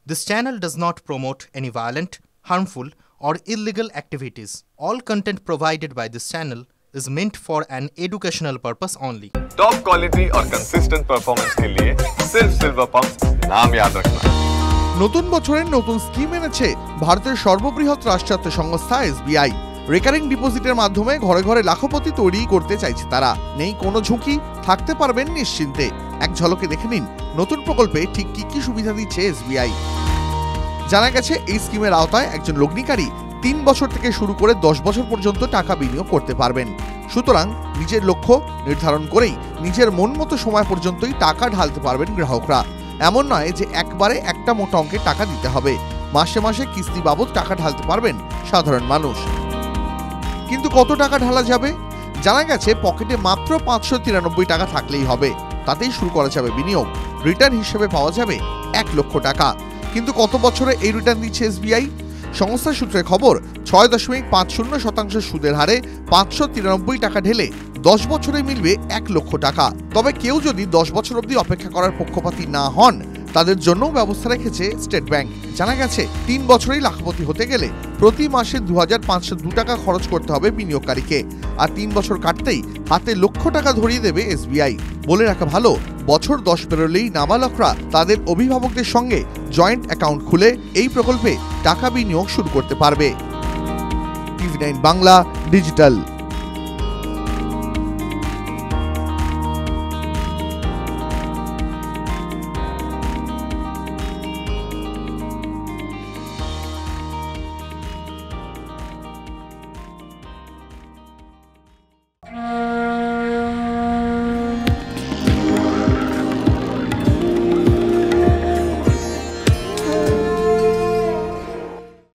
This channel does not promote any violent, harmful, or illegal activities. All content provided by this channel is meant for an educational purpose only. Top quality और consistent performance के लिए सिर्फ silver pump नाम याद रखना। নতুন বছরের নতুন স্কিম এনেছে ভারতের সর্ববৃহৎ রাষ্ট্রায়ত্ত সংস্থা এসবিআই। রেকারিং ডিপোজিটের মাধ্যমে ঘরে ঘরে লাখপতি তৈরি করতে চাইছে তারা। নেই কোনো ঝুঁকি, থাকতে পারবেন নিশ্চিন্তে। এক ঝলকে দেখে নিন নতুন প্রকল্পে ঠিক কি কি সুবিধা দিচ্ছে এসবিআই। জানা গেছে এই স্কিমের আওতায় একজন লগ্নিকারী 3 বছর থেকে শুরু করে 10 বছর পর্যন্ত টাকা বিনিয়োগ করতে পারবেন। সুতরাং নিজের লক্ষ্য নির্ধারণ করেই নিজের মন মতো সময় পর্যন্তই টাকা ঢালতে পারবেন গ্রাহকরা। এমন নয় যে একবারে একটা মোটা অঙ্কের টাকা দিতে হবে। মাসে মাসে কিস্তি বাবদ টাকা ঢালতে পারবেন সাধারণ মানুষ। কিন্তু কত টাকা ঢালা যাবে? জানা গেছে পকেটে মাত্র 593 টাকা থাকলেই হবে, তাতেই শুরু করা যাবে বিনিয়োগ। রিটার্ন হিসেবে পাওয়া যাবে 1 লক্ষ টাকা। কিন্তু কত বছরে এই রিটার্ন দিচ্ছে এসবিআই? সংস্থা সূত্রে খবর 6.50% সুদের হারে 593 টাকা ঢেলে 10 বছরে মিলবে 1 লক্ষ টাকা। তবে কেউ যদি 10 বছর অবধি অপেক্ষা করার পক্ষপাতী না হন, তাদের জন্য ব্যবস্থা রেখেছে স্টেট ব্যাংক। জানা গেছে 3 বছরেই লাখপতি হতে গেলে প্রতি মাসে 2502 টাকা খরচ করতে হবে বিনিয়োগকারীকে। আর 3 বছর কাটতেই হাতে লক্ষ টাকা ধরিয়ে দেবে এসবিআই। বলে রাখা ভালো, বছর 10 পেরোলেই নাবালকরা তাদের অভিভাবকদের সঙ্গে জয়েন্ট অ্যাকাউন্ট খুলে এই প্রকল্পে টাকা বিনিয়োগ শুরু করতে পারবে। টিভি9 বাংলা ডিজিটাল।